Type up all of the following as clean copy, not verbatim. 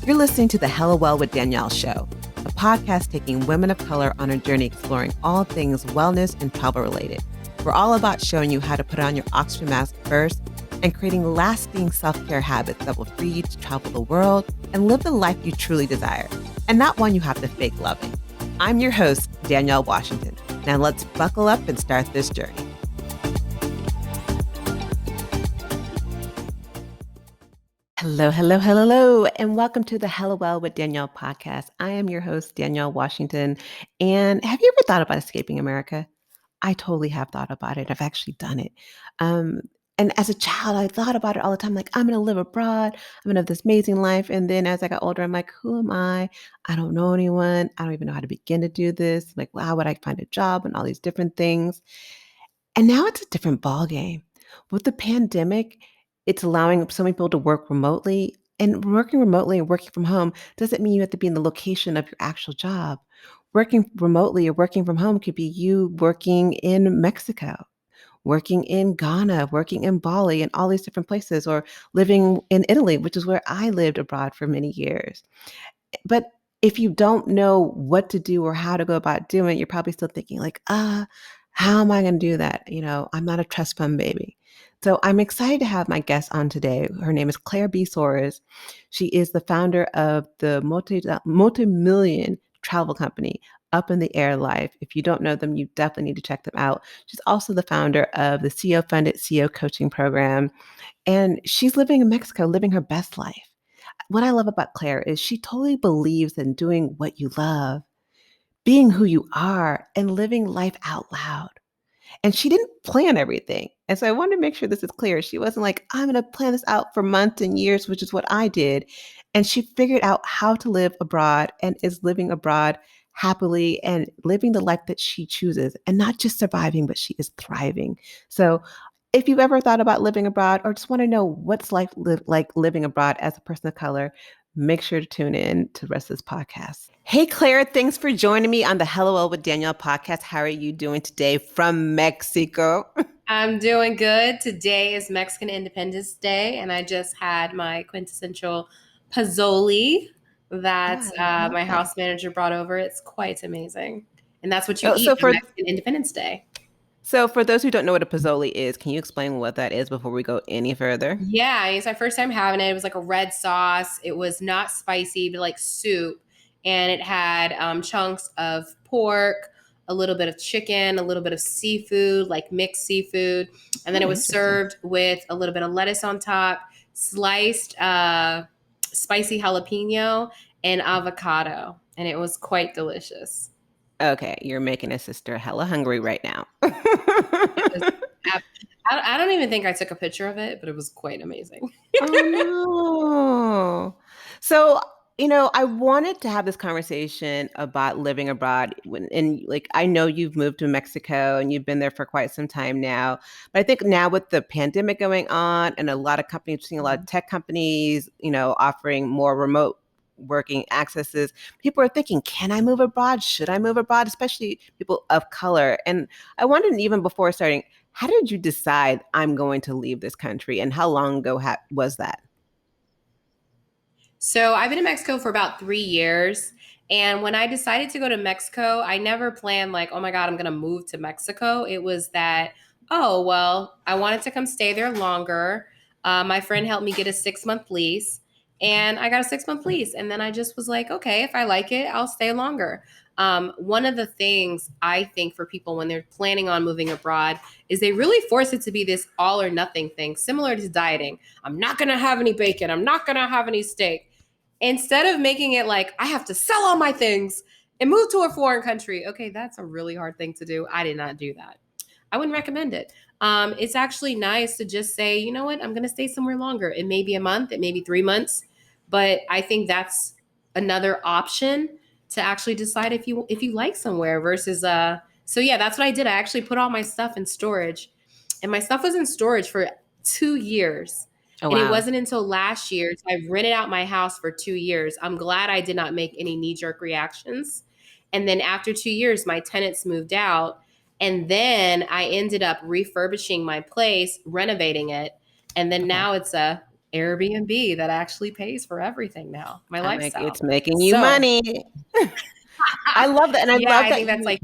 You're listening to the Hella Well with Danielle show, a podcast taking women of color on a journey exploring all things wellness and travel related. We're all about showing you how to put on your oxygen mask first and creating lasting self-care habits that will free you to travel the world and live the life you truly desire, and not one you have to fake loving. I'm your host, Danielle Washington. Now let's buckle up and start this journey. Hello, and welcome to the Hella Well with Danielle podcast. I am your host, Danielle Washington. And have you ever thought about escaping America? I totally have thought about it. I've actually done it. And as a child, I thought about it all the time. Like, I'm going to live abroad. I'm going to have this amazing life. And then as I got older, I'm like, who am I? I don't know anyone. I don't even know how to begin to do this. Like, how would I find a job and all these different things? And now it's a different ballgame. With the pandemic, it's allowing so many people to work remotely. And working remotely and working from home doesn't mean you have to be in the location of your actual job. Working remotely or working from home could be you working in Mexico, working in Ghana, working in Bali, and all these different places, or living in Italy, which is where I lived abroad for many years. But if you don't know what to do or how to go about doing it, you're probably still thinking like, how am I going to do that? You know, I'm not a trust fund baby. So I'm excited to have my guest on today. Her name is Clair B Soares. She is the founder of the multi-million travel company, Up in the Air Life. If you don't know them, you definitely need to check them out. She's also the founder of the CEO-funded CEO coaching program. And she's living in Mexico, living her best life. What I love about Claire is she totally believes in doing what you love, being who you are, and living life out loud. And she didn't plan everything. And so I wanted to make sure this is clear. She wasn't like, I'm going to plan this out for months and years, which is what I did. And she figured out how to live abroad and is living abroad happily and living the life that she chooses, and not just surviving, but she is thriving. So if you've ever thought about living abroad or just want to know what's life like living abroad as a person of color, make sure to tune in to the rest of this podcast. Hey, Claire, thanks for joining me on the Hello with Danielle podcast. How are you doing today from Mexico? I'm doing good. Today is Mexican Independence Day, and I just had my quintessential pozole that my house manager brought over. It's quite amazing. And that's what you eat on Mexican Independence Day. So for those who don't know what a pozole is, can you explain what that is before we go any further? Yeah, it's my first time having it. It was like a red sauce. It was not spicy, but like soup. And it had chunks of pork, a little bit of chicken, a little bit of seafood, like mixed seafood. And then it was served with a little bit of lettuce on top, sliced spicy jalapeno, and avocado. And it was quite delicious. Okay, you're making a sister hella hungry right now. I don't even think I took a picture of it, but it was quite amazing. Oh, no. So, I wanted to have this conversation about living abroad. And like, I know you've moved to Mexico and you've been there for quite some time now. But I think now with the pandemic going on and a lot of companies, seeing a lot of tech companies, offering more remote working accesses, people are thinking, can I move abroad? Should I move abroad? Especially people of color. And I wondered, even before starting, how did you decide I'm going to leave this country, and how long ago was that? So I've been in Mexico for about 3 years. And when I decided to go to Mexico, I never planned like, oh my God, I'm going to move to Mexico. It was that, oh, well, I wanted to come stay there longer. My friend helped me get a 6-month lease, and I got a 6-month lease. And then I just was like, okay, if I like it, I'll stay longer. One of the things I think for people when they're planning on moving abroad is they really force it to be this all or nothing thing, similar to dieting. I'm not going to have any bacon. I'm not going to have any steak. Instead of making it like, I have to sell all my things and move to a foreign country. Okay, that's a really hard thing to do. I did not do that. I wouldn't recommend it. It's actually nice to just say, you know what, I'm going to stay somewhere longer. It may be a month, it may be 3 months, but I think that's another option to actually decide if you like somewhere versus so yeah, that's what I did. I actually put all my stuff in storage, and my stuff was in storage for 2 years. Oh, and wow. It wasn't until last year. So I've rented out my house for 2 years. I'm glad I did not make any knee-jerk reactions. And then after 2 years, my tenants moved out. And then I ended up refurbishing my place, renovating it. And then now it's a Airbnb that actually pays for everything now, my I'm like, lifestyle. it's making you So, money. I love that, and I yeah, love I that think that's you. like,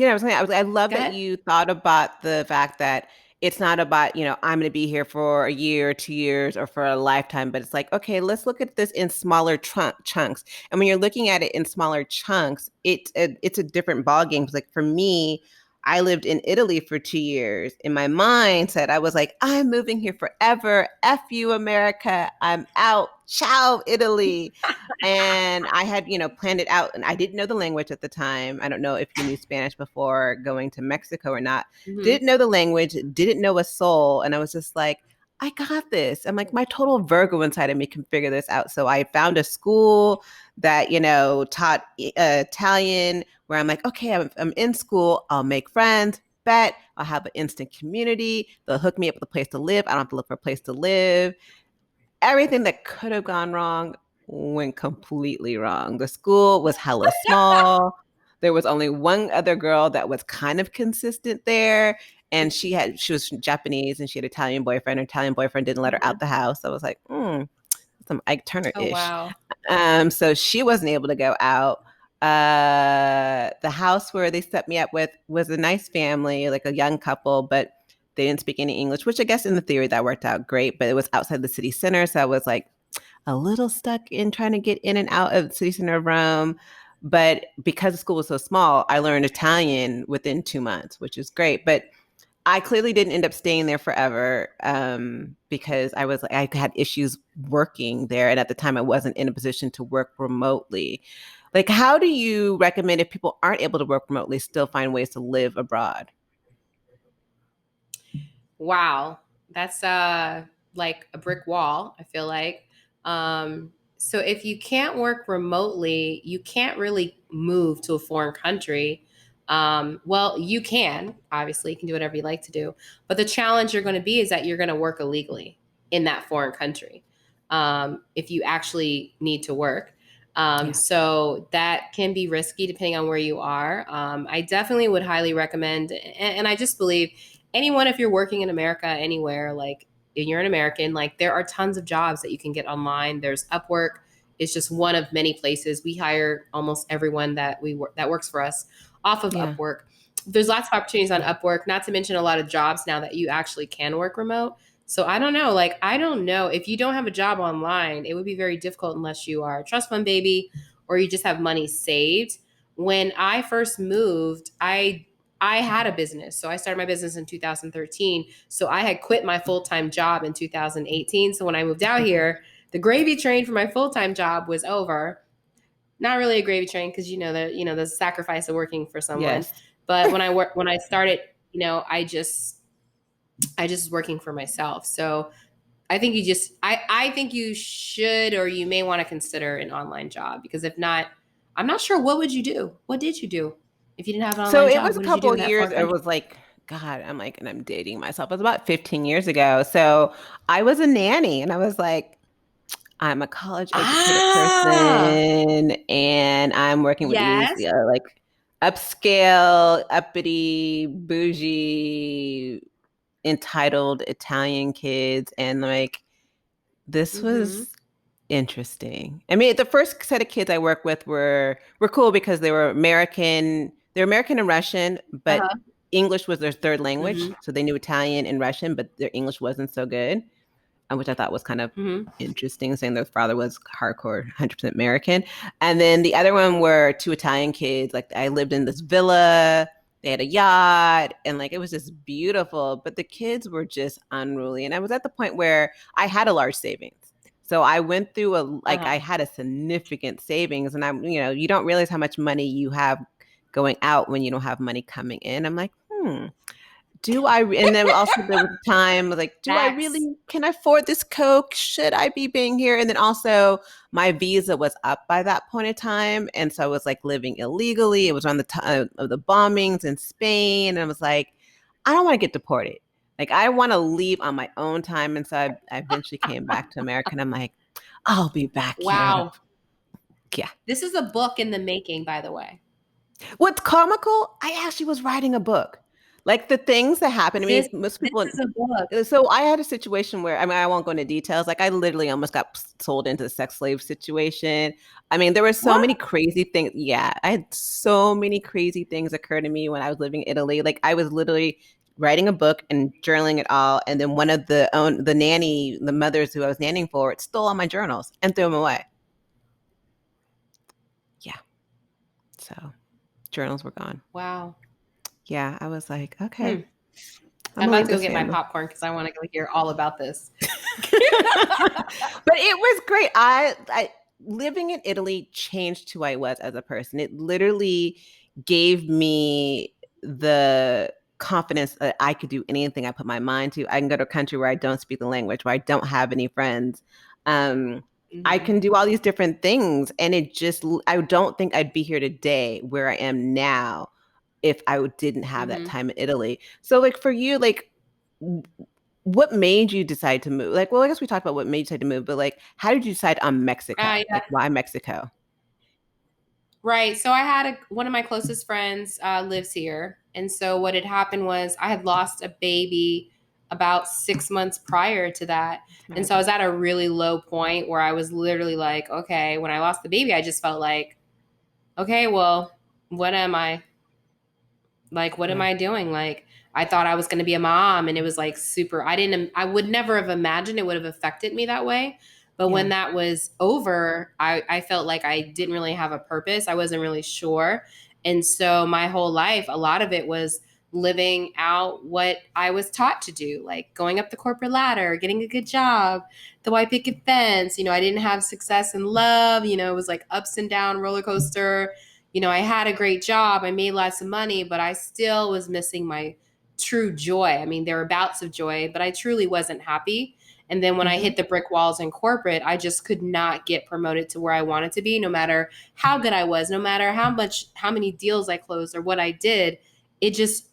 I was saying, I love go that ahead. you thought about the fact that it's not about, I'm going to be here for a year, or 2 years, or for a lifetime, but it's like, okay, let's look at this in smaller chunks. And when you're looking at it in smaller chunks, it's a different ball game. 'Cause like for me, I lived in Italy for 2 years. In my mindset, I was like, I'm moving here forever. F you, America. I'm out. Ciao, Italy. And I had, planned it out, and I didn't know the language at the time. I don't know if you knew Spanish before going to Mexico or not. Hmm. Didn't know the language, didn't know a soul. And I was just like, I got this. I'm like, my total Virgo inside of me can figure this out. So I found a school that, taught Italian, where I'm like, okay, I'm in school. I'll make friends. Bet I'll have an instant community. They'll hook me up with a place to live. I don't have to look for a place to live. Everything that could have gone wrong went completely wrong. The school was hella small. There was only one other girl that was kind of consistent there, and she was Japanese and she had an Italian boyfriend. Her Italian boyfriend didn't let her out Hmm. the house. I was like, some Ike Turner Oh, ish. wow. So she wasn't able to go out. The house where they set me up with was a nice family, like a young couple, but they didn't speak any English, which I guess in the theory that worked out great, but it was outside the city center. So I was like a little stuck in trying to get in and out of the city center of Rome. But because the school was so small, I learned Italian within 2 months, which is great. But I clearly didn't end up staying there forever because I had issues working there, and at the time I wasn't in a position to work remotely. Like, how do you recommend if people aren't able to work remotely, still find ways to live abroad? Wow. That's like a brick wall, I feel like. So if you can't work remotely, you can't really move to a foreign country. Well, you can, obviously, you can do whatever you like to do. But the challenge you're going to be is that you're going to work illegally in that foreign country if you actually need to work. Yeah, So that can be risky depending on where you are. I definitely would highly recommend, and I just believe anyone, if you're working in America anywhere, like, and you're an American, like, there are tons of jobs that you can get online. There's Upwork. It's just one of many places. We hire almost everyone that that works for us off of yeah, Upwork. There's lots of opportunities on Upwork, not to mention a lot of jobs now that you actually can work remote. So I don't know. Like, I don't know. If you don't have a job online, it would be very difficult unless you are a trust fund baby or you just have money saved. When I first moved, I had a business. So I started my business in 2013. So I had quit my full-time job in 2018. So when I moved out okay, here, the gravy train for my full-time job was over. Not really a gravy train because the sacrifice of working for someone. yes. But when I started, I just was working for myself. So I think you should, or you may want to consider an online job, because if not, I'm not sure, what would you do? What did you do? If you didn't have an So online it job, was a what did you do couple in that years. foreign It country? was like, God, I'm like, and I'm dating myself. It was about 15 years ago. So I was a nanny, and I was like, I'm a college educated Ah, person, and I'm working with these yes. like upscale, uppity, bougie, entitled Italian kids, and like this Mm-hmm. was interesting. I mean, the first set of kids I worked with were cool because they were American. They're American and Russian, but Uh-huh. English was their third language, Mm-hmm. so they knew Italian and Russian, but their English wasn't so good, which I thought was kind of Mm-hmm. interesting, saying their father was hardcore 100% American. And then the other one were two Italian kids. Like I lived in this villa, they had a yacht, and like it was just beautiful. But the kids were just unruly. And I was at the point where I had a large savings. So I went through I Uh-huh. had a significant savings, and you don't realize how much money you have going out when you don't have money coming in. I'm like, and then also there was a time like, do I Facts. really, can I afford this Coke? Should I be being here? And then also my visa was up by that point in time. And so I was like living illegally. It was around the time of the bombings in Spain. And I was like, I don't want to get deported. Like, I want to leave on my own time. And so I eventually came back to America, and I'm like, I'll be back here. Wow. Yeah. This is a book in the making, by the way. What's comical, I actually was writing a book. Like the things that happen to This me, most this people. is a book. So I had a situation where, I mean, I won't go into details. Like I literally almost got sold into a sex slave situation. I mean, there were so What? many crazy things. Yeah, I had so many crazy things occur to me when I was living in Italy. Like I was literally writing a book and journaling it all, and then one of the nanny, the mothers who I was nannying for, stole all my journals and threw them away. Yeah, so journals were gone. Wow. Yeah, I was like, Hmm. okay, I'm I'm gonna about leave to go this get my family. popcorn because I want to go hear all about this. But it was great. I living in Italy changed who I was as a person. It literally gave me the confidence that I could do anything I put my mind to. I can go to a country where I don't speak the language, where I don't have any friends. Um, I Hmm. can do all these different things, and it just I don't think I'd be here today where I am now if I didn't have that Hmm. time in Italy. So, like for you, like what made you decide to move? Like, well, I guess we talked about what made you decide to move, but like, how did you decide on Mexico? Yeah. Like, why Mexico? Right. So I had one of my closest friends lives here, and so what had happened was I had lost a baby about 6 months prior to that, and Right. so I was at a really low point where I was literally like, okay, when I lost the baby, I just felt like, okay, well, what am I? Like, what am Yeah. I doing? Like, I thought I was going to be a mom, and it was like super. I would never have imagined it would have affected me that way. But when Yeah. that was over, I felt like I didn't really have a purpose. I wasn't really sure. And so my whole life, a lot of it was living out what I was taught to do, like going up the corporate ladder, getting a good job, the white picket fence. I didn't have success in love. It was like ups and down roller coaster. I had a great job, I made lots of money, but I still was missing my true joy. I mean, there were bouts of joy, but I truly wasn't happy. And then when I Mm-hmm. hit the brick walls in corporate, I just could not get promoted to where I wanted to be, no matter how good I was, no matter how many deals I closed or what I did. It just,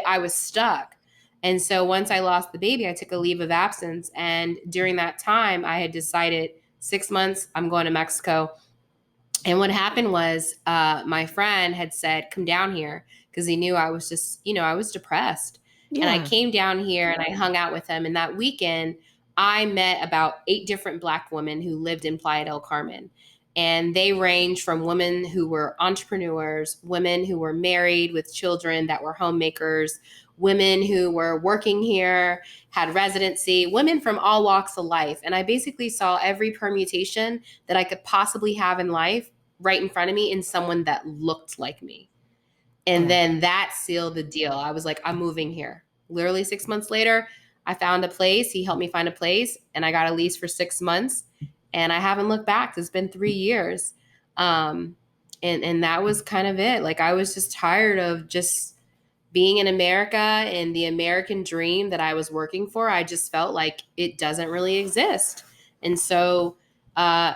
I was stuck. And so once I lost the baby, I took a leave of absence. And during that time, I had decided 6 months, I'm going to Mexico. And what happened was my friend had said, come down here because he knew I was just, I was depressed. And I Yeah. came down here and I hung out with him. And that weekend, I met about 8 different Black women who lived in Playa del Carmen. And they ranged from women who were entrepreneurs, women who were married with children that were homemakers, women who were working here, had residency, women from all walks of life. And I basically saw every permutation that I could possibly have in life right in front of me in someone that looked like me. And Yeah. then that sealed the deal. I was like, I'm moving here. Literally 6 months later, I found a place. He helped me find a place, and I got a lease for 6 months. And I haven't looked back. It's been 3 years. Um, and that was kind of it. Like I was just tired of just being in America and the American dream that I was working for. I just felt like it doesn't really exist. And so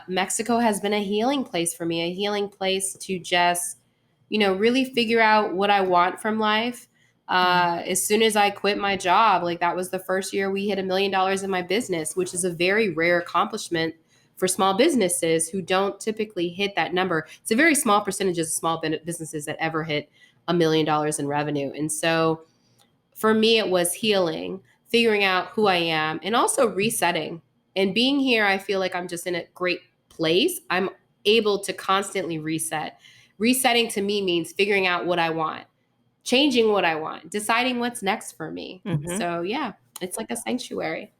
Mexico has been a healing place for me, a healing place to just, really figure out what I want from life. Yeah. As soon as I quit my job, like that was the first year we hit $1 million in my business, which is a very rare accomplishment for small businesses who don't typically hit that number. It's a very small percentage of small businesses that ever hit $1 million in revenue. And so for me, it was healing, figuring out who I am, and also resetting. And being here, I feel like I'm just in a great place. I'm able to constantly reset. Resetting to me means figuring out what I want, changing what I want, deciding what's next for me. Mm-hmm. So, yeah, it's like a sanctuary.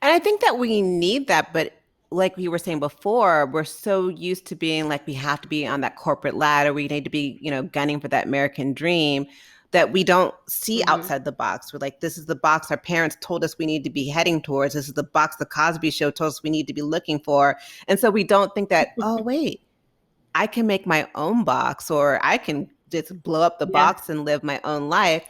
And I think that we need that, but like we were saying before, we're so used to being like we have to be on that corporate ladder. We need to be, gunning for that American dream that we don't see Mm-hmm. outside the box. We're like, this is the box our parents told us we need to be heading towards. This is the box the Cosby Show told us we need to be looking for. And so we don't think that, oh, wait, I can make my own box or I can just blow up the Yeah. box and live my own life.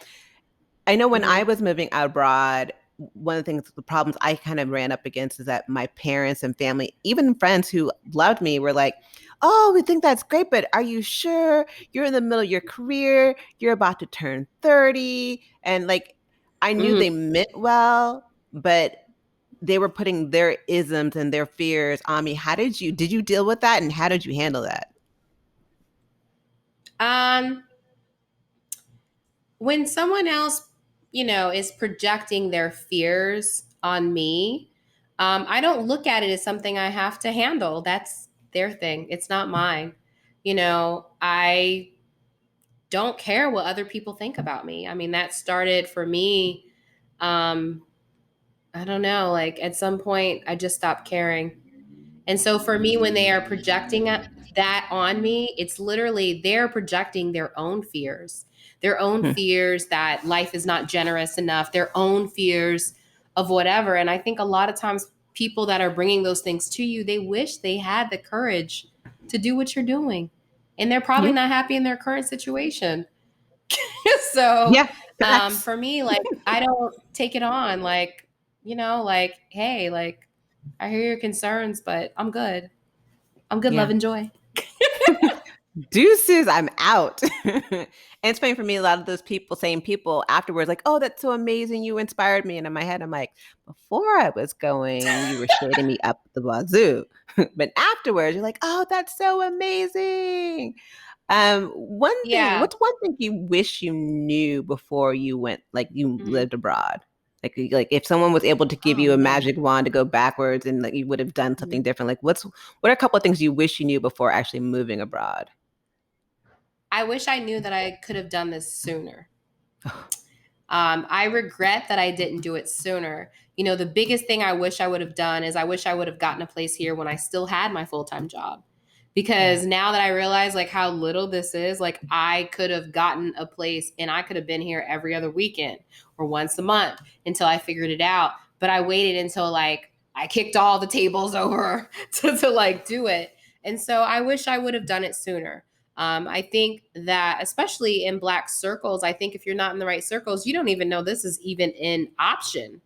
I know when I Mm-hmm. was moving abroad, one of the things, the problems I kind of ran up against is that my parents and family, even friends who loved me, were like, oh, we think that's great, but are you sure? You're in the middle of your career, you're about to turn 30. And like, I knew Mm-hmm. they meant well, but they were putting their isms and their fears on me. Did you deal with that? And how did you handle that? Um, when someone else, is projecting their fears on me, I don't look at it as something I have to handle. That's their thing. It's not mine. I don't care what other people think about me. I mean, that started for me. Um, I don't know. Like at some point, I just stopped caring. And so for me, when they are projecting that on me, it's literally they're projecting their own Hmm. fears that life is not generous enough, their own fears of whatever. And I think a lot of times people that are bringing those things to you, they wish they had the courage to do what you're doing. And they're probably Yeah. not happy in their current situation. So Yeah. Facts. for me, like, I don't take it on. Like, hey, like, I hear your concerns, but I'm good. I'm good, love, Yeah. and joy. Deuces, I'm out. And it's funny for me, a lot of those people, same people afterwards, like, oh, that's so amazing. You inspired me. And in my head, I'm like, before I was going, you were shading me up the wazoo. But afterwards, you're like, oh, that's so amazing. One thing, Yeah. what's one thing you wish you knew before you went, like you Mhm. lived abroad? Like if someone was able to give Oh you a man. magic wand to go backwards and like you would have done something Mhm. different, like what are a couple of things you wish you knew before actually moving abroad? I wish I knew that I could have done this sooner. I regret that I didn't do it sooner. The biggest thing I wish I would have done is I wish I would have gotten a place here when I still had my full time job. Yeah. Because now that I realize like how little this is, like I could have gotten a place and I could have been here every other weekend or once a month until I figured it out. But I waited until like I kicked all the tables over to like do it. And so I wish I would have done it sooner. I think that, especially in Black circles, I think if you're not in the right circles, you don't even know this is even an option.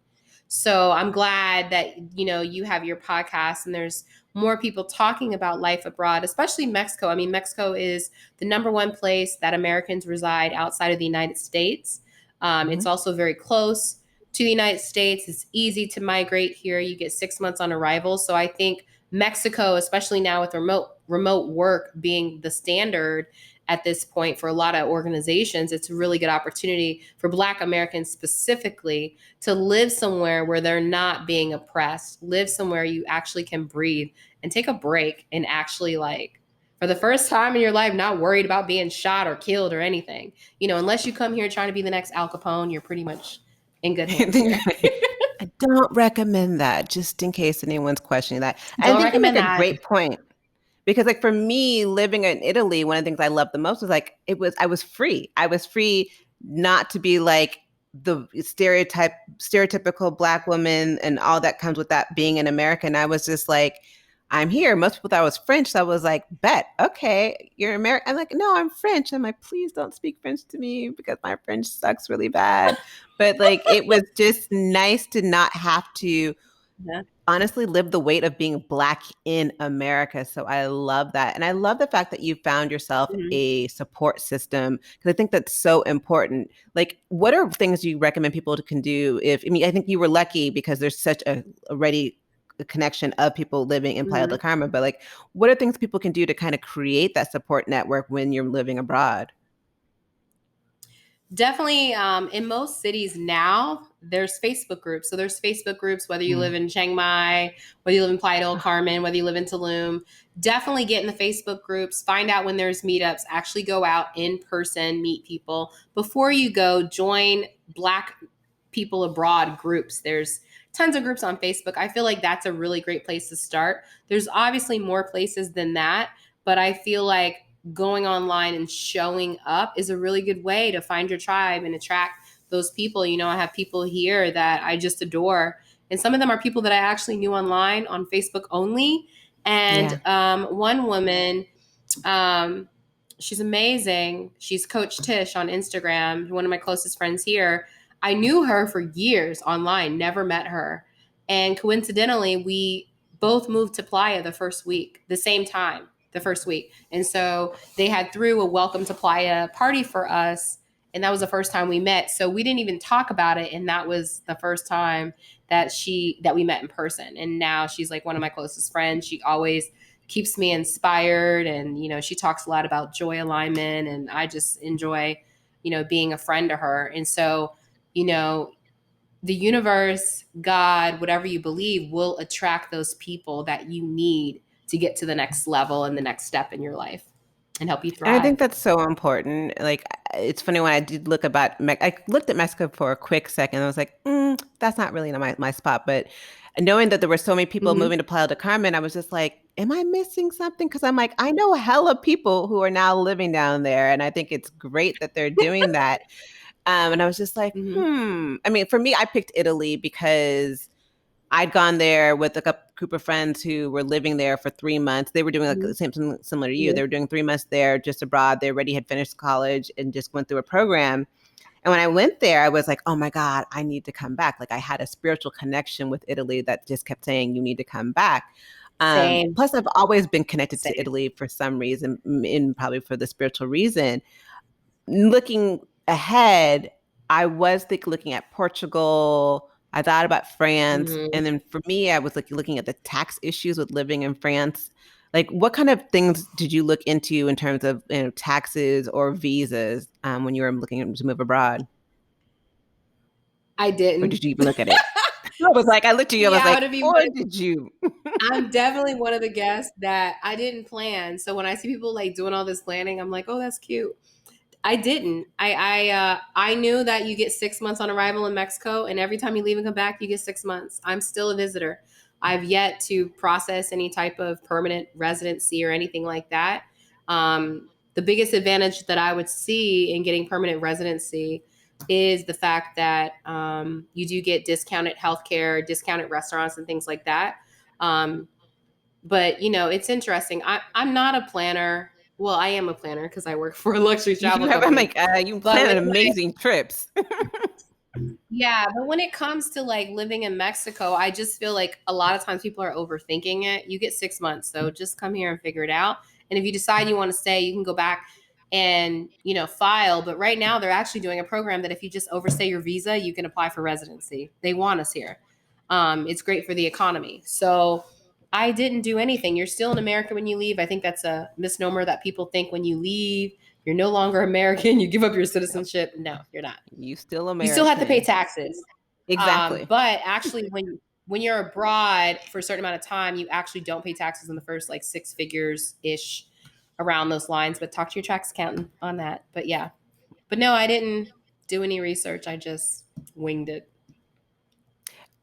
So I'm glad that you have your podcast and there's more people talking about life abroad, especially Mexico. I mean, Mexico is the number one place that Americans reside outside of the United States. It's Mhm. also very close to the United States. It's easy to migrate here. You get 6 months on arrival. So I think Mexico, especially now with remote work being the standard at this point for a lot of organizations, it's a really good opportunity for Black Americans specifically to live somewhere where they're not being oppressed, live somewhere you actually can breathe and take a break and actually like for the first time in your life not worried about being shot or killed or anything. Unless you come here trying to be the next Al Capone, you're pretty much in good hands here. I don't recommend that, just in case anyone's questioning that. I Don't think you make recommend a that. great point. Because like for me living in Italy, one of the things I loved the most was like I was free. I was free not to be like the stereotypical black woman and all that comes with that being an American. I was just like, I'm here. Most people thought I was French. So I was like, bet, okay, you're American. I'm like, no, I'm French. I'm like, please don't speak French to me because my French sucks really bad. But like it was just nice to not have to Yeah. honestly live the weight of being black in America. So I love that. And I love the fact that you found yourself Mhm. a support system because I think that's so important. Like, what are things you recommend people can do if, I mean, I think you were lucky because there's such a already a connection of people living in Playa del Mhm. Carmen, but like, what are things people can do to kind of create that support network when you're living abroad? Definitely, in most cities now, there's Facebook groups. So there's Facebook groups, whether you live Mm. in Chiang Mai, whether you live in Playa del Carmen, whether you live in Tulum. Definitely get in the Facebook groups, find out when there's meetups, actually go out in person, meet people. Before you go, join Black people abroad groups. There's tons of groups on Facebook. I feel like that's a really great place to start. There's obviously more places than that, but I feel like going online and showing up is a really good way to find your tribe and attract those people. I have people here that I just adore, and some of them are people that I actually knew online on Facebook only. And Yeah. one woman, um, she's amazing. She's Coach Tish on Instagram, one of my closest friends here. I knew her for years online, never met her. And coincidentally, we both moved to Playa the first week, the same time, the first week. And so they had threw a welcome to Playa party for us. And that was the first time we met. So we didn't even talk about it. And that was the first time that we met in person. And now she's like one of my closest friends. She always keeps me inspired, and she talks a lot about joy alignment, and I just enjoy being a friend to her. And so, you know, the universe, God, whatever you believe, will attract those people that you need to get to the next level and the next step in your life and help you And I thrive. think that's so important. Like, it's funny when I did look about, I looked at Mexico for a quick second. I was like, that's not really my spot. But knowing that there were so many people Mm-hmm. moving to Playa del Carmen, I was just like, am I missing something? Because I'm like, I know hella people who are now living down there, and I think it's great that they're doing that. And I was just like, Mm-hmm. I mean, for me, I picked Italy because I'd gone there with a group of friends who were living there for 3 months. They were doing like Mm-hmm. something similar to you. Yeah. They were doing 3 months there just abroad. They already had finished college and just went through a program. And when I went there, I was like, oh my God, I need to come back. Like I had a spiritual connection with Italy that just kept saying, you need to come back. Same. Plus, I've always been connected to Same. Italy for some reason, and probably for the spiritual reason. Looking ahead, I was looking at Portugal. I thought about France, Mm-hmm. and then for me, I was like looking at the tax issues with living in France. Like, what kind of things did you look into in terms of taxes or visas when you were looking to move abroad, I or didn't. did you even look at it? I was like, I looked at you. I was Yeah, I'm like, gonna be or one. did you? I'm definitely one of the guests that I didn't plan. So when I see people like doing all this planning, I'm like, oh, that's cute. I didn't. I knew that you get 6 months on arrival in Mexico, and every time you leave and come back, you get 6 months. I'm still a visitor. I've yet to process any type of permanent residency or anything like that. The biggest advantage that I would see in getting permanent residency is the fact that you do get discounted healthcare, discounted restaurants, and things like that. Um, but it's interesting. I'm not a planner. Well, I am a planner because I work for a luxury You travel have, I'm company. like, you But planted amazing trips. yeah, but when it comes to like living in Mexico, I just feel like a lot of times people are overthinking it. You get 6 months, so just come here and figure it out. And if you decide you want to stay, you can go back and file. But right now, they're actually doing a program that if you just overstay your visa, you can apply for residency. They want us here. It's great for the economy. So I didn't do anything. You're still in America when you leave. I think that's a misnomer that people think when you leave, you're no longer American. You give up your citizenship. No, you're not. You still You still have to pay American. taxes. Exactly. But actually, when you're abroad for a certain amount of time, you actually don't pay taxes in the first like six figures ish, around those lines. But talk to your tax accountant on that. But yeah, but no, I didn't do any research. I just winged it.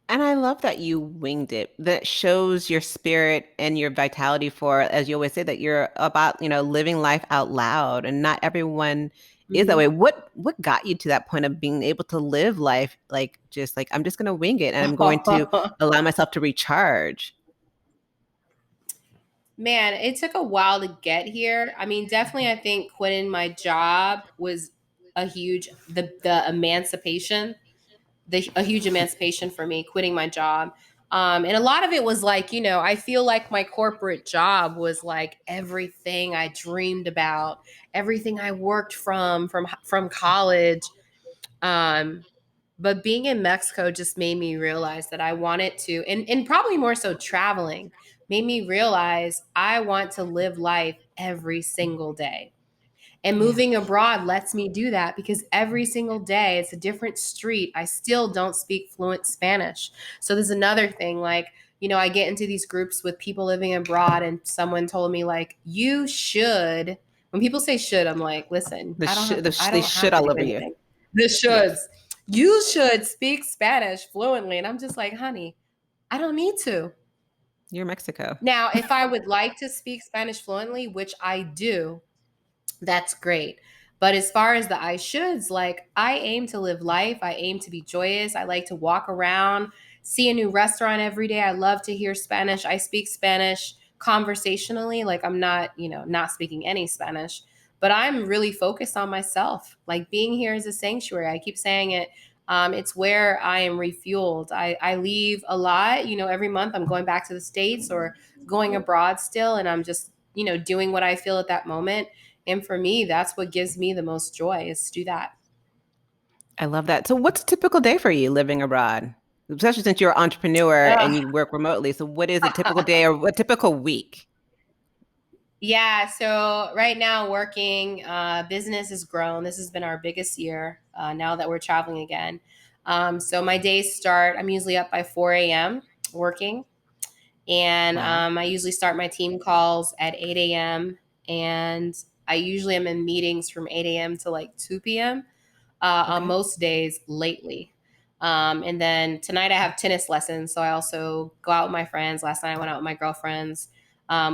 And I love that you winged it. That shows your spirit and your vitality for, as you always say, that you're about, living life out loud, and not everyone is that Mm-hmm. way. What got you to that point of being able to live life like just like I'm just going to wing it and I'm going to allow myself to recharge? Man, it took a while to get here. I mean, definitely, I think quitting my job was the emancipation, a huge emancipation for me, quitting my job. And a lot of it was like, I feel like my corporate job was like everything I dreamed about, everything I worked from college. Um, but being in Mexico just made me realize that I wanted to, and probably more so traveling, made me realize I want to live life every single day. And Yeah. moving abroad lets me do that because every single day it's a different street. I still don't speak fluent Spanish. So there's another thing like, I get into these groups with people living abroad and someone told me like, you should, when people say should, I'm like, listen, I They don't should have to all do over you. anything. The shoulds. Yes. You should speak Spanish fluently. And I'm just like, honey, I don't need to. You're Mexico. Now, if I would like to speak Spanish fluently, which I do, that's great. But as far as the I shoulds, like I aim to live life. I aim to be joyous. I like to walk around, see a new restaurant every day. I love to hear Spanish. I speak Spanish conversationally. Like I'm not, not speaking any Spanish, but I'm really focused on myself. Like being here is a sanctuary. I keep saying it. It's where I am refueled. I leave a lot. Every month I'm going back to the States or going abroad still. And I'm just, doing what I feel at that moment, and for me, that's what gives me the most joy is to do that. I love that. So what's a typical day for you living abroad? Especially since you're an entrepreneur and Ugh. you work remotely. So what is a typical day or a typical week? Yeah, so right now working, business has grown. This has been our biggest year now that we're traveling again. So my days start, I'm usually up by 4 a.m. working. And Wow. I usually start my team calls at 8 a.m. And I usually am in meetings from 8 a.m. to like 2 p.m. On Okay. most days lately. And then tonight I have tennis lessons. So I also go out with my friends. Last night I went out with my girlfriends,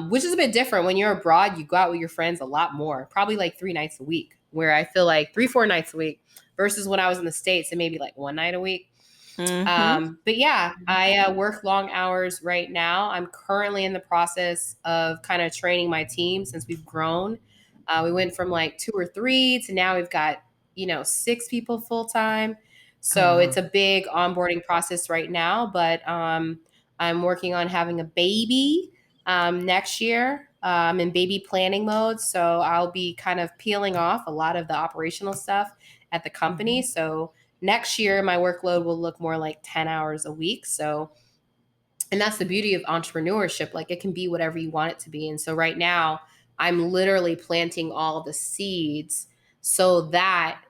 which is a bit different. When you're abroad, you go out with your friends a lot more, probably like 3 nights a week, where I feel like 3, 4 nights a week versus when I was in the States and maybe like one night a week. Mm-hmm. But yeah, I work long hours right now. I'm currently in the process of kind of training my team since we've grown. We went from like 2 or 3 to now we've got, 6 people full time. Oh, So it's wow. a big onboarding process right now, but I'm working on having a baby next year. In baby planning mode. So I'll be kind of peeling off a lot of the operational stuff at the company. Mm-hmm. So next year, my workload will look more like 10 hours a week. So, and that's the beauty of entrepreneurship. Like it can be whatever you want it to be. And so right now, I'm literally planting all the seeds so that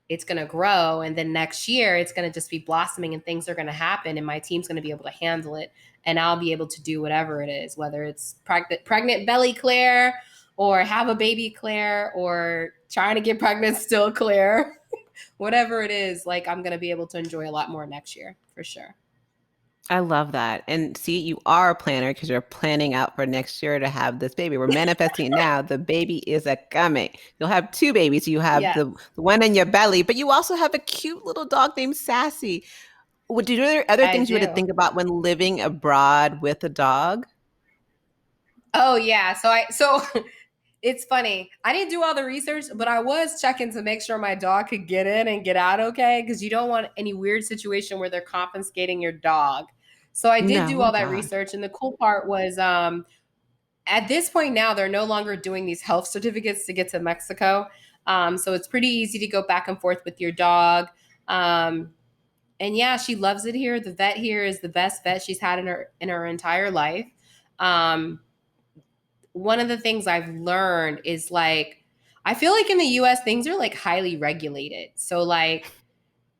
it's going to grow. And then next year, it's going to just be blossoming and things are going to happen. And my team's going to be able to handle it. And I'll be able to do whatever it is, whether it's pregnant belly Claire or have a baby Claire or trying to get pregnant still Claire. Whatever it is, like I'm going to be able to enjoy a lot more next year for sure. I love that. And see, you are a planner because you're planning out for next year to have this baby. We're manifesting it now. The baby is a coming. You'll have two babies. You have Yeah, the one in your belly, but you also have a cute little dog named Sassy. Would you, are there other I things you would do. think about when living abroad with a dog? Oh yeah, so it's funny. I didn't do all the research, but I was checking to make sure my dog could get in and get out okay because you don't want any weird situation where they're confiscating your dog. So I did do No, oh all that God. research and the cool part was at this point now they're no longer doing these health certificates to get to Mexico. So it's pretty easy to go back and forth with your dog. Um, and yeah, she loves it here. The vet here is the best vet she's had in her entire life. Um, One of the things I've learned is like I feel like in the US things are like highly regulated. So like,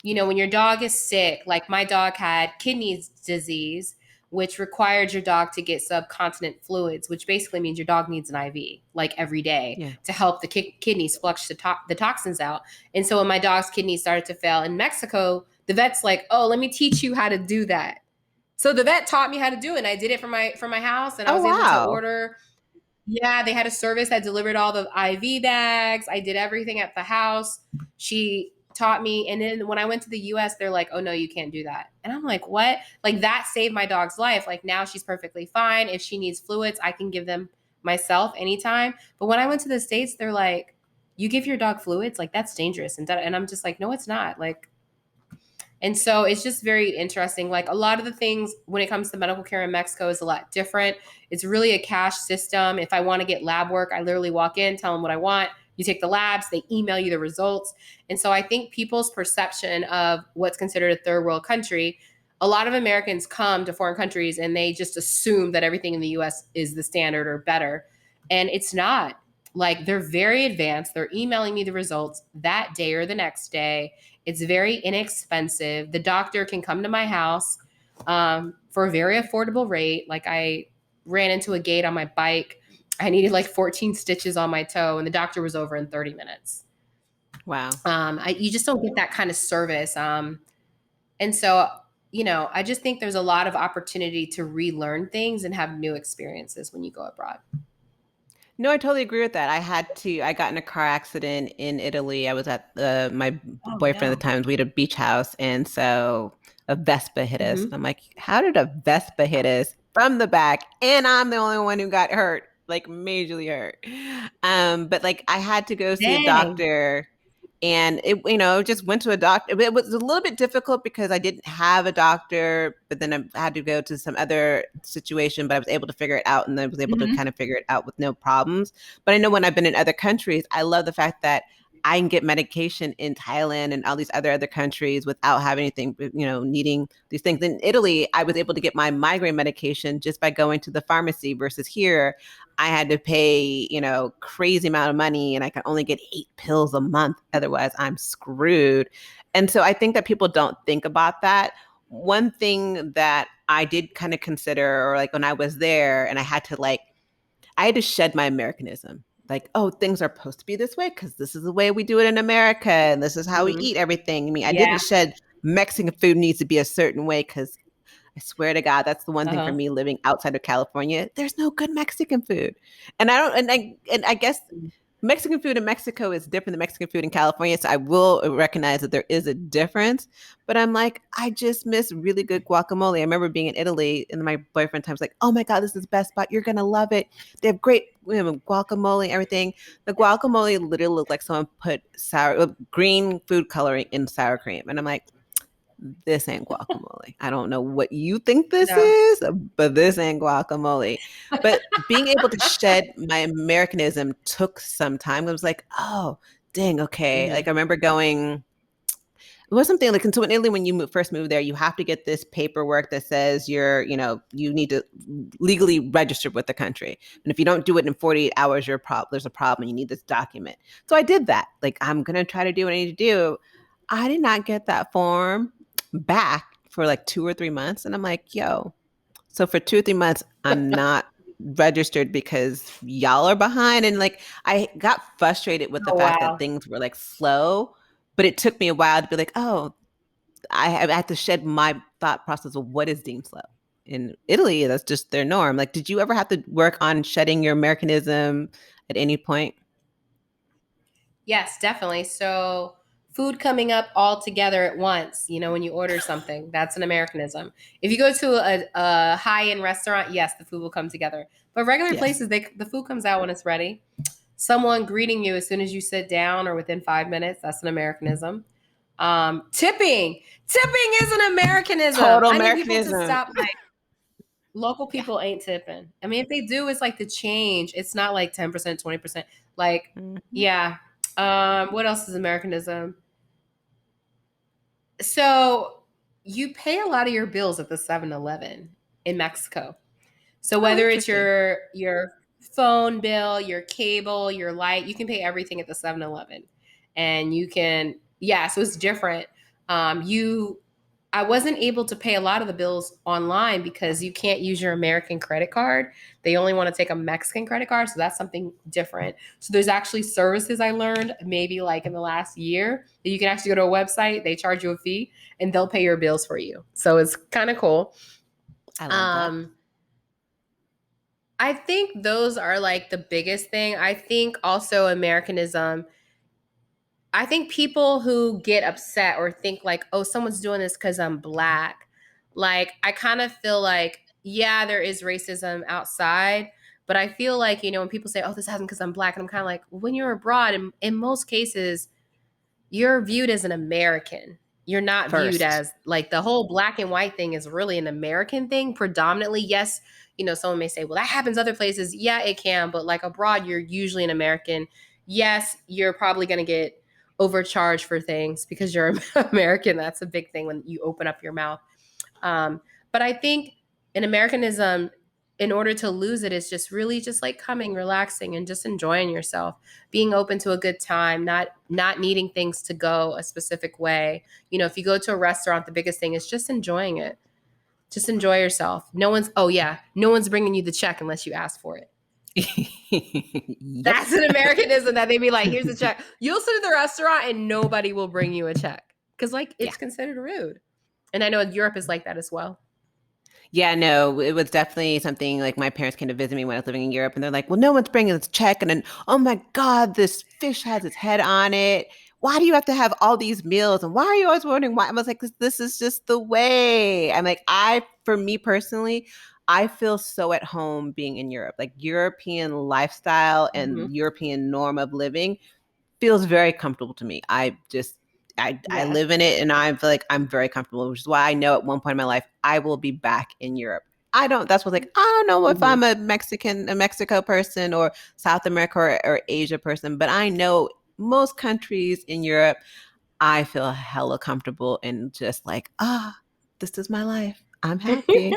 when your dog is sick, like my dog had kidney disease, which required your dog to get subcontinent fluids, which basically means your dog needs an IV like every day Yeah. to help the kidneys flush the toxins out. And so when my dog's kidneys started to fail in Mexico, the vet's like, "Oh, let me teach you how to do that." So the vet taught me how to do it, and I did it from my house, and I Oh, was able to wow. order. Yeah, they had a service that delivered all the IV bags. I did everything at the house. She taught me. And then when I went to the US, they're like, oh, no, you can't do that. And I'm like, what? Like, that saved my dog's life. Like, now she's perfectly fine. If she needs fluids, I can give them myself anytime. But when I went to the States, they're like, you give your dog fluids? Like, that's dangerous. And I'm just like, no, it's not. Like, and so it's just very interesting. Like a lot of the things when it comes to medical care in Mexico is a lot different. It's really a cash system. If I want to get lab work, I literally walk in, tell them what I want. You take the labs, they email you the results. And so I think people's perception of what's considered a third world country, a lot of Americans come to foreign countries and they just assume that everything in the US is the standard or better. And it's not. Like they're very advanced. They're emailing me the results that day or the next day. It's very inexpensive. The doctor can come to my house for a very affordable rate. Like I ran into a gate on my bike. I needed like 14 stitches on my toe, and the doctor was over in 30 minutes. Wow. You just don't get that kind of service. And so, I just think there's a lot of opportunity to relearn things and have new experiences when you go abroad. No, I totally agree with that. I got in a car accident in Italy. I was at my Oh boyfriend at no. the time. We had a beach house. And so a Vespa hit us. And Mm-hmm. I'm like, how did a Vespa hit us from the back? And I'm the only one who got hurt, like majorly hurt. But like I had to go see a Dang. doctor and just went to a doctor. It was a little bit difficult because I didn't have a doctor, but then I had to go to some other situation, but I was able to figure it out and I was able to Mm-hmm. kind of figure it out with no problems. But I know when I've been in other countries, I love the fact that I can get medication in Thailand and all these other countries without having anything, needing these things. In Italy, I was able to get my migraine medication just by going to the pharmacy versus here. I had to pay, crazy amount of money and I can only get 8 pills a month. Otherwise, I'm screwed. And so I think that people don't think about that. One thing that I did kind of consider, or like when I was there and I had to shed my Americanism. Like, oh, things are supposed to be this way because this is the way we do it in America and this is how we Mhm. eat everything. I mean, I didn't Yeah. shed Mexican food needs to be a certain way because I swear to God, that's the one thing for Uh-huh. me living outside of California. There's no good Mexican food. And I don't and I guess Mexican food in Mexico is different than Mexican food in California. So I will recognize that there is a difference. But I'm like, I just miss really good guacamole. I remember being in Italy and my boyfriend times like, oh my God, this is the best spot. You're gonna love it. They have great guacamole and everything. The guacamole literally looked like someone put green food coloring in sour cream. And I'm like, this ain't guacamole. I don't know what you think this No. is, but this ain't guacamole. But being able to shed my Americanism took some time. I was like, oh, dang, okay. Like Mhm. I remember going, it was something like, and so in Italy, when you first move there, you have to get this paperwork that says you need to legally register with the country. And if you don't do it in 48 hours, there's a problem. You need this document. So I did that. Like, I'm going to try to do what I need to do. I did not get that form back for like 2 or 3 months. And I'm like, yo, so for 2 or 3 months, I'm not registered because y'all are behind. And like, I got frustrated with the Oh, fact that wow. things were like slow, but it took me a while to be like, oh, I had to shed my thought process of what is deemed slow. In Italy, that's just their norm. Like, did you ever have to work on shedding your Americanism at any point? Yes, definitely. So, food coming up all together at once, when you order something, that's an Americanism. If you go to a high-end restaurant, yes, the food will come together. But regular Yes. places, the food comes out when it's ready. Someone greeting you as soon as you sit down or within 5 minutes, that's an Americanism. Tipping is an Americanism. Total I need people to Americanism. stop. Like, local Yeah. people ain't tipping. I mean, if they do, it's like the change. It's not like 10%, 20%. Like, Mhm. yeah. What else is Americanism? So you pay a lot of your bills at the 7-Eleven in Mexico. So Oh, whether it's interesting. your phone bill, your cable, your light, you can pay everything at the 7-Eleven. And you can, yeah, so it's different. You I wasn't able to pay a lot of the bills online because you can't use your American credit card. They only want to take a Mexican credit card, so that's something different. So there's actually services I learned maybe like in the last year that you can actually go to a website, they charge you a fee and they'll pay your bills for you. So it's kind of cool. I love that. Um I think those are like the biggest thing. I think also Americanism. I think people who get upset or think like, oh, someone's doing this because I'm black, like, I kind of feel like, yeah, there is racism outside. But I feel like, when people say, oh, this happened because I'm black, and I'm kind of like, when you're abroad, in most cases, you're viewed as an American. You're not viewed First. as like the whole black and white thing is really an American thing predominantly. Yes, someone may say, well, that happens other places. Yeah, it can, but like abroad, you're usually an American. Yes, you're probably going to get overcharged for things because you're American. That's a big thing when you open up your mouth. But I think in Americanism, in order to lose it, is just really just like coming, relaxing, and just enjoying yourself, being open to a good time, not needing things to go a specific way. If you go to a restaurant, the biggest thing is just enjoying it. Just enjoy yourself. No one's bringing you the check unless you ask for it. Yep. That's an Americanism that they be like, here's the check. You'll sit at the restaurant and nobody will bring you a check because like Yeah. it's considered rude. And I know Europe is like that as well. Yeah, no, it was definitely something like my parents came to visit me when I was living in Europe, and they're like, "Well, no one's bringing this check," and then, "Oh my God, this fish has its head on it. Why do you have to have all these meals? And why are you always wondering why?" I was like, "This is just the way." I'm like, for me personally, I feel so at home being in Europe. Like European lifestyle and Mm-hmm. European norm of living feels very comfortable to me. I Yes. live in it and I feel like I'm very comfortable, which is why I know at one point in my life I will be back in Europe. I don't that's what like I don't know if Mm-hmm. I'm a Mexico person or South America or Asia person, but I know most countries in Europe, I feel hella comfortable and just like, this is my life. I'm happy.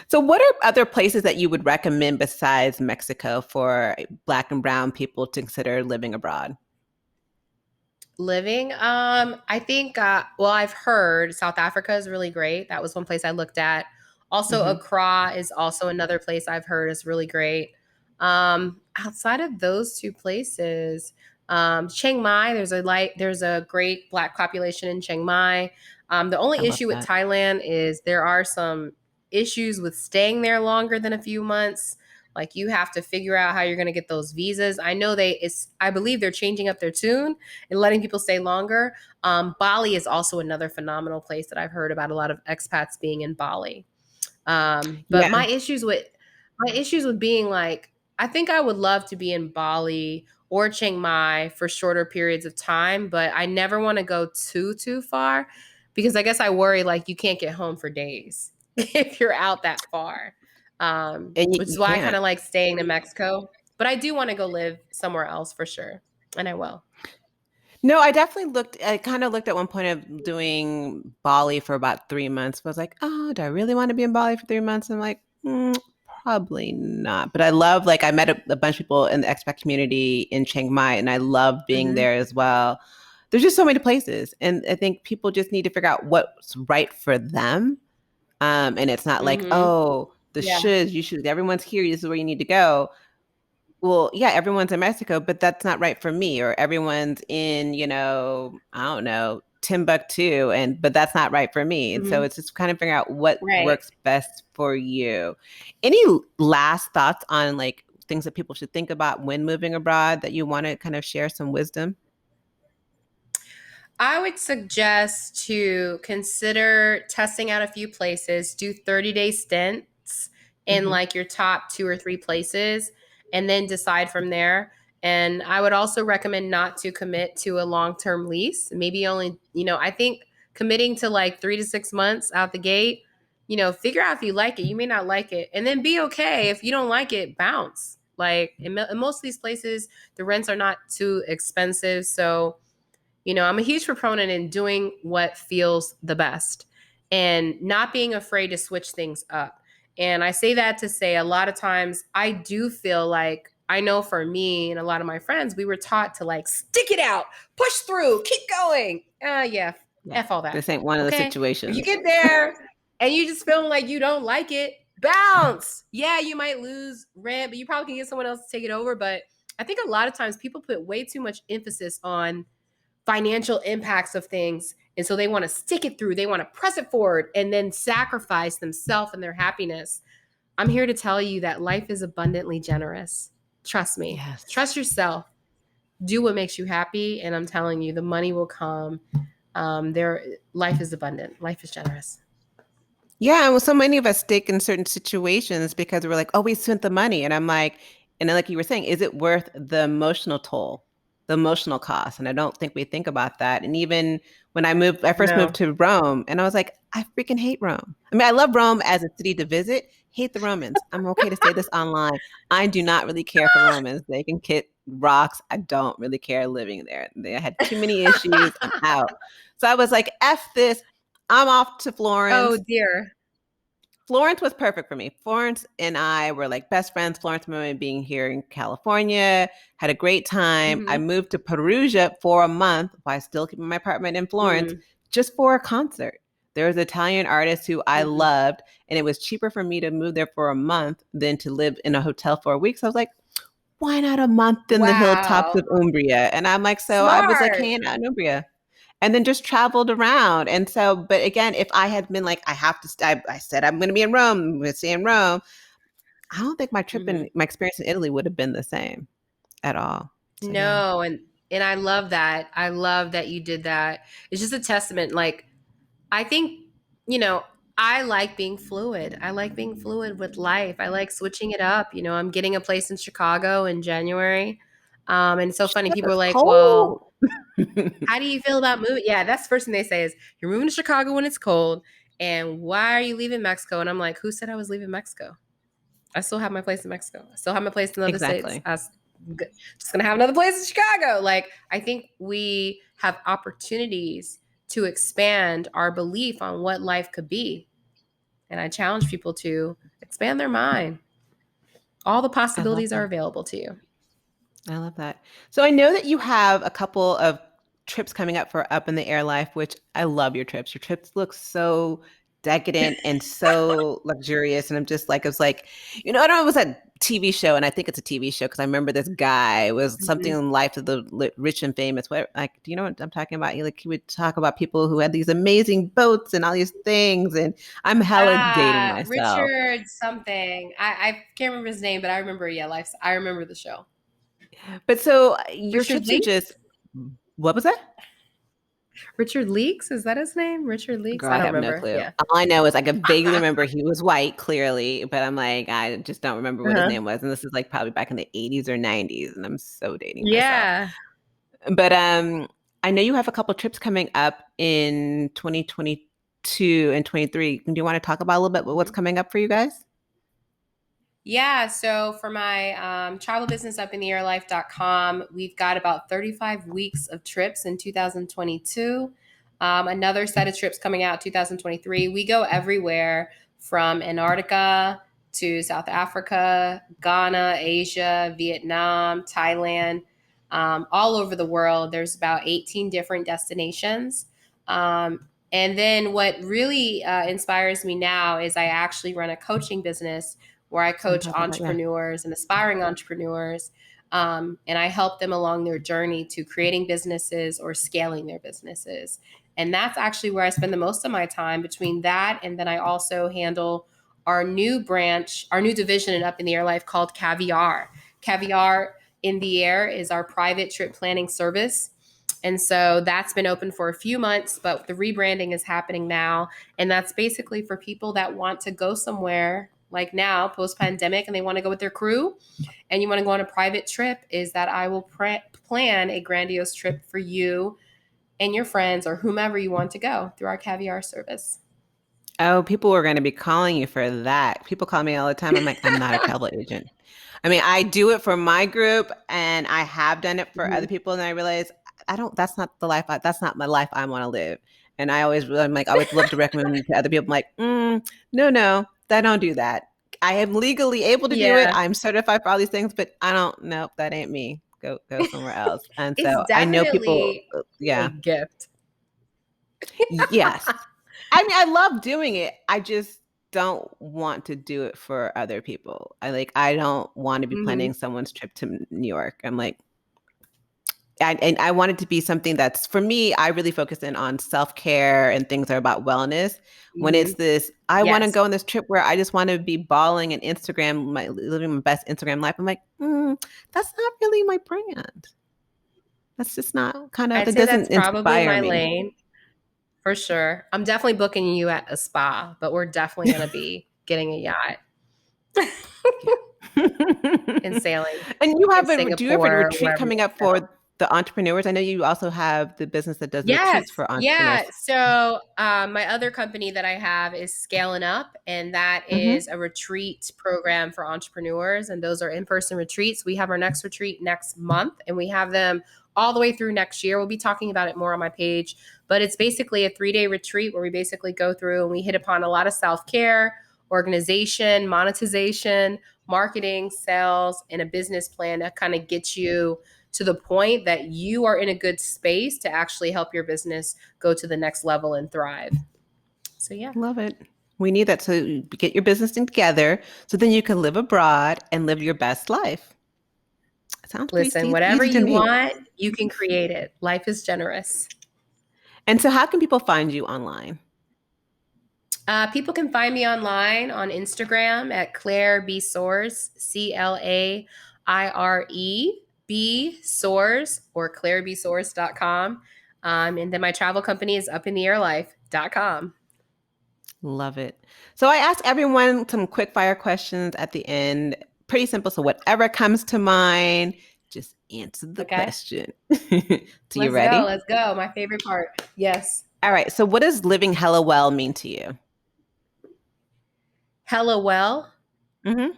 So, what are other places that you would recommend besides Mexico for Black and Brown people to consider living abroad? Living, I think, well, I've heard South Africa is really great. That was one place I looked at. Also, Hmm. Accra is also another place I've heard is really great. Outside of those two places, Chiang Mai, there's a great Black population in Chiang Mai. The I only love issue with that. Thailand is there are some issues with staying there longer than a few months. Like you have to figure out how you're going to get those visas. I believe they're changing up their tune and letting people stay longer. Bali is also another phenomenal place that I've heard about a lot of expats being in Bali. But Yeah. my issues with being like, I think I would love to be in Bali or Chiang Mai for shorter periods of time, but I never want to go too far because I guess I worry like you can't get home for days if you're out that far. And Which you is why I kind can't. of like staying in Mexico. But I do want to go live somewhere else for sure. And I will. No, I definitely looked. I kind of looked at one point of doing Bali for about 3 months. But I was like, oh, do I really want to be in Bali for 3 months? I'm like, probably not. But I love, like, I met a bunch of people in the expat community in Chiang Mai, and I love being Hmm. there as well. There's just so many places, and I think people just need to figure out what's right for them. And it's not like, Hmm. oh, the Yeah. shoulds, you should, everyone's here. This is where you need to go. Well, yeah, everyone's in Mexico, but that's not right for me. Or everyone's in, I don't know, Timbuktu, and but that's not right for me. And so Hmm. it's just kind of figuring out what Right. works best for you. Any last thoughts on like things that people should think about when moving abroad that you want to kind of share some wisdom? I would suggest to consider testing out a few places, do 30-day stints in Hmm. like your top two or three places, and then decide from there. And I would also recommend not to commit to a long term lease. Maybe only, I think committing to like 3 to 6 months out the gate, figure out if you like it. You may not like it. And then be okay. If you don't like it, bounce. Like in most of these places, the rents are not too expensive. So, I'm a huge proponent in doing what feels the best and not being afraid to switch things up. And I say that to say a lot of times I do feel like I know for me and a lot of my friends, we were taught to like stick it out, push through, keep going. Yeah, Yeah, F all that. this ain't one of the Okay. If you situations. get there and you just feel like you don't like it, bounce. Yeah, you might lose rent, but you probably can get someone else to take it over. But I think a lot of times people put way too much emphasis on financial impacts of things. And so they want to stick it through, they want to press it forward and then sacrifice themselves and their happiness. I'm here to tell you that life is abundantly generous. Trust me, Yes. trust yourself, do what makes you happy. And I'm telling you, the money will come. Life is abundant, life is generous. Yeah, and well, so many of us stick in certain situations because we're like, oh, we spent the money. And I'm like, and then like you were saying, is it worth the emotional toll, the emotional cost? And I don't think we think about that. And even when I first moved No. to Rome, and I was like, I freaking hate Rome. I mean, I love Rome as a city to visit, hate the Romans. I'm okay to say this online. I do not really care for Romans. They can kick rocks. I don't really care living there. They had too many issues. I'm out. So I was like, F this. I'm off to Oh Florence. dear. Florence was perfect for me. Florence and I were like best friends. Florence remember me being here in California, had a great time. I Mm-hmm. moved to Perugia for a month while still keeping my apartment in Florence Mm-hmm. just for a concert. There was an Italian artist who I Mm-hmm. loved, and it was cheaper for me to move there for a month than to live in a hotel for a week. So I was like, why not a month in the hilltops Wow. of Umbria? And I'm like, so I was like Smart. hanging out in Umbria and then just traveled around. And so, but again, if I had been like, I have to, I said, I'm going to be in Rome, I'm going to stay in Rome. I don't think my trip Mm-hmm. and my experience in Italy would have been the same at all. So, yeah. No, and I love that. I love that you did that. It's just a testament. Like I think, you know, I like being fluid. I like being fluid with life. I like switching it up. I'm getting a place in Chicago in January. And it's so funny. Shit People are is like, well, cold. how do you feel about moving? Yeah, that's the first thing they say is you're moving to Chicago when it's cold. And why are you leaving Mexico? And I'm like, who said I was leaving Mexico? I still have my place in Mexico. I still have my place in other states. Exactly. just gonna have another place in Chicago. Like, I think we have opportunities to expand our belief on what life could be. And I challenge people to expand their mind. All the I love possibilities are that. available to you. I love that. So I know that you have a couple of trips coming up for Up in the Air Life, which I love your trips. Your trips look so decadent and so luxurious. And I'm just like, it's like, I don't know, it was a TV show, and I think it's a TV show because I remember this guy it was something Mhm. in Life of the Rich and Famous. What, like, do you know what I'm talking about? He would talk about people who had these amazing boats and all these things, and I'm hella dating myself. Richard something. I can't remember his name, but I remember, yeah, life. I remember the show. But so your Richard trips are just, Leaks? what was that? Richard Leaks? Is that his name? Richard Leaks? Girl, I I don't have no remember. clue. Yeah. All I know is I can vaguely remember he was white, clearly, but I'm like, I just don't remember what his Uh-huh. name was. And this is like probably back in the 80s or 90s, and I'm so dating myself. Yeah. But I know you have a couple trips coming up in 2022 and 23. Do you want to talk about a little bit what's Mhm. coming up for you guys? Yeah, so for my travel business up in the airlife.com, we've got about 35 weeks of trips in 2022. Another set of trips coming out 2023. We go everywhere from Antarctica to South Africa, Ghana, Asia, Vietnam, Thailand, all over the world. There's about 18 different destinations. And then what really inspires me now is I actually run a coaching business where I I'm coach talking about, yeah. entrepreneurs and aspiring entrepreneurs. And I help them along their journey to creating businesses or scaling their businesses. And that's actually where I spend the most of my time between that. And then I also handle our new branch, our new division in Up in the Air Life called Caviar. Caviar in the Air is our private trip planning service. And so that's been open for a few months, but the rebranding is happening now. And that's basically for people that want to go somewhere like now, post pandemic, and they want to go with their crew and you want to go on a private trip, is that I will plan a grandiose trip for you and your friends or whomever you want to go through our Caviar service. Oh, people were going to be calling you for that. People call me all the time. I'm like, I'm not a travel agent. I mean, I do it for my group and I have done it for other Mhm. people. And I realize I don't, that's not the life, that's not my life I want to live. And I'm like, I would love to recommend it to other people. I'm like, no, I don't do that. I am legally able to do it. Yeah, I'm certified for all these things, but I don't know. That ain't me. Go somewhere else. And it's so I know people, definitely a yeah, gift. yes. I mean, I love doing it. I just don't want to do it for other people. I don't want to be planning Mhm. someone's trip to New York. I'm like, and I want it to be something that's for me. I really focus in on self care and things that are about wellness. When it's Mhm. this, I want to Yes. go on this trip where I just want to be balling and living my best Instagram life. I'm like, that's not really my brand. That's just not I'd that say that's doesn't probably inspire my me. lane for sure. I'm definitely booking you at a spa, but we're definitely going to be getting a yacht and sailing And you in do you have a Singapore, retreat wherever you coming want up to go. for the entrepreneurs? I know you also have the business that does Yes, retreats for yeah. entrepreneurs. So my other company that I have is Scaling Up, and that is Mhm. a retreat program for entrepreneurs. And those are in-person retreats. We have our next retreat next month, and we have them all the way through next year. We'll be talking about it more on my page, but it's basically a 3-day retreat where we basically go through and we hit upon a lot of self-care, organization, monetization, marketing, sales, and a business plan that kind of gets you to the point that you are in a good space to actually help your business go to the next level and thrive. So, yeah. Love it. We need that to get your business together so then you can live abroad and live your best life. Sounds pretty Listen, whatever easy to you me. want, you can create it. Life is generous. And so how can people find you online? People can find me online on Instagram at Claire B Soares, CLAIRE Soares, or ClaireBSoares.com. And then my travel company is upintheairlife.com. Love it. So I ask everyone some quick fire questions at the end. Pretty simple. So whatever comes to mind, just answer the Okay. question. So you Let's go. ready? Let's go. My favorite part. Yes. All right. So what does living hella well mean to you? Hella well. Hmm.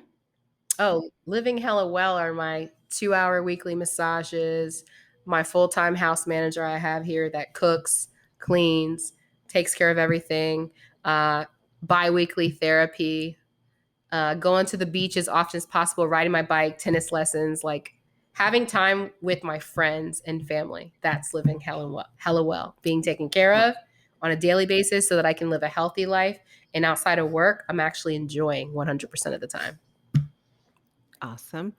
Oh, living hella well are my 2-hour weekly massages, my full-time house manager I have here that cooks, cleans, takes care of everything, bi-weekly therapy, going to the beach as often as possible, riding my bike, tennis lessons, like having time with my friends and family. That's living hella well, being taken care of on a daily basis so that I can live a healthy life. And outside of work, I'm actually enjoying 100% of the time. Awesome.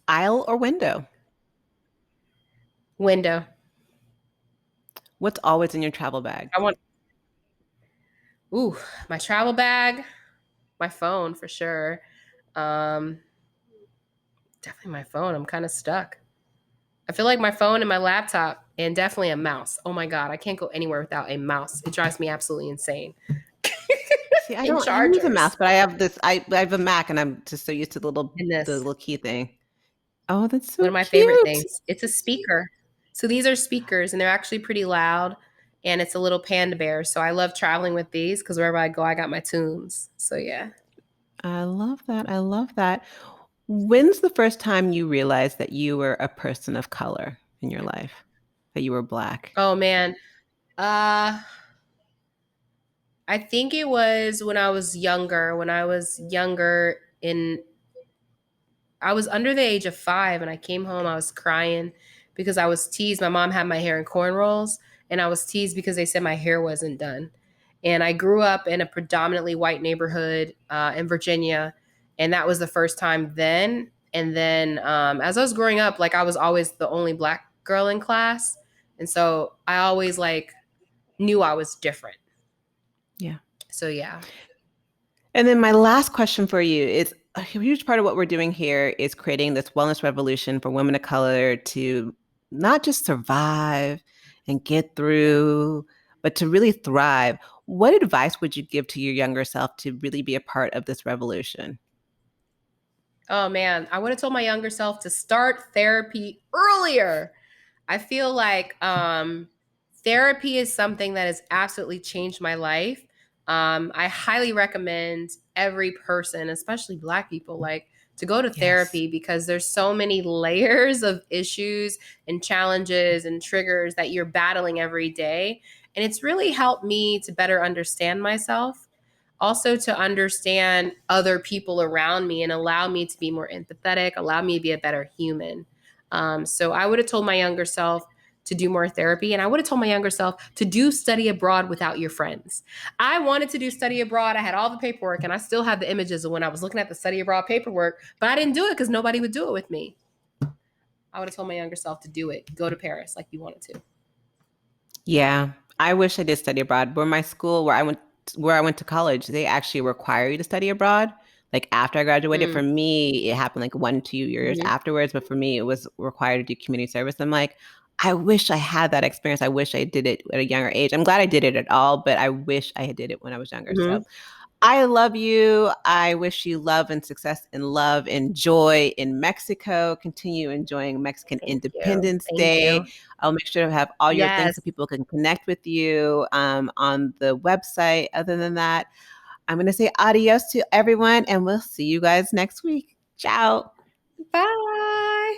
Aisle or window? Window. What's always in your travel bag? I want, ooh, my travel bag, my phone for sure. Um, Definitely my phone. I'm kind of stuck. I feel like my phone and my laptop and definitely a mouse. Oh my God, I can't go anywhere without a mouse. It drives me absolutely insane. See, I And don't use a mouse, chargers. but I have this. I have a Mac, and I'm just so used to And the this, little key thing. Oh, that's one so of my favorite cute. things. It's a speaker. So these are speakers and they're actually pretty loud. And it's a little panda bear. So I love traveling with these because wherever I go, I got my tunes. So yeah. I love that. I love that. When's the first time you realized that you were a person of color in your life? That you were Black? Oh man. Uh I think it was when I was younger. When I was younger in I was under the age of 5 and I came home. I was crying because I was teased. My mom had my hair in cornrows and I was teased because they said my hair wasn't done. And I grew up in a predominantly white neighborhood in Virginia. And that was the first time then. And then as I was growing up, like I was always the only Black girl in class. And so I always like knew I was different. Yeah. So yeah. And then my last question for you is a huge part of what we're doing here is creating this wellness revolution for women of color to not just survive and get through, but to really thrive. What advice would you give to your younger self to really be a part of this revolution? Oh man, I would have told my younger self to start therapy earlier. I feel like therapy is something that has absolutely changed my life. I highly recommend every person, especially Black people, like to go to Yes. therapy because there's so many layers of issues and challenges and triggers that you're battling every day. And it's really helped me to better understand myself, also to understand other people around me and allow me to be more empathetic, allow me to be a better human. So I would have told my younger self to do more therapy. And I would have told my younger self to do study abroad without your friends. I wanted to do study abroad. I had all the paperwork and I still have the images of when I was looking at the study abroad paperwork, but I didn't do it because nobody would do it with me. I would have told my younger self to do it. Go to Paris like you wanted to. Yeah, I wish I did study abroad. Where I went to college, they actually require you to study abroad. Like after I graduated, Mm, for me, it happened like 1, 2 years hmm afterwards. But for me, it was required to do community service. I'm like, I wish I had that experience. I wish I did it at a younger age. I'm glad I did it at all, but I wish I had did it when I was younger. So hmm I love you. I wish you love and success and love and joy in Mexico. Continue enjoying Mexican Thank you. Independence Thank Day. you. I'll make sure to have all your links Yes. so people can connect with you on the website. Other than that, I'm going to say adios to everyone and we'll see you guys next week. Ciao. Bye.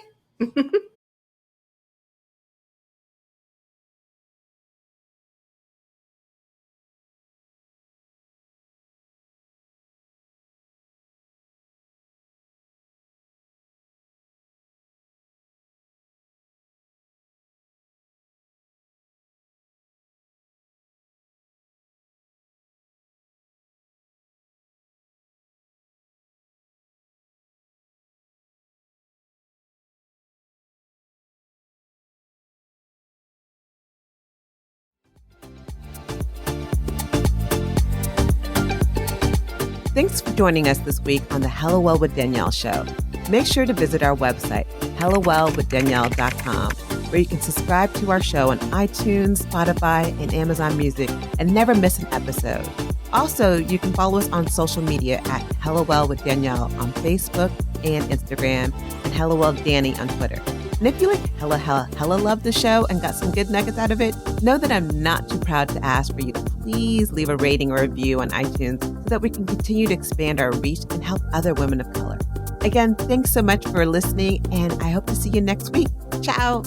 Thanks for joining us this week on the Hello Well with Danielle show. Make sure to visit our website, hellowellwithdanielle.com, where you can subscribe to our show on iTunes, Spotify, and Amazon Music and never miss an episode. Also, you can follow us on social media at Hello Well with Danielle on Facebook and Instagram, and Hello Well Danny on Twitter. And if you like hella love the show and got some good nuggets out of it, know that I'm not too proud to ask for you to please leave a rating or review on iTunes so that we can continue to expand our reach and help other women of color. Again, thanks so much for listening, and I hope to see you next week. Ciao.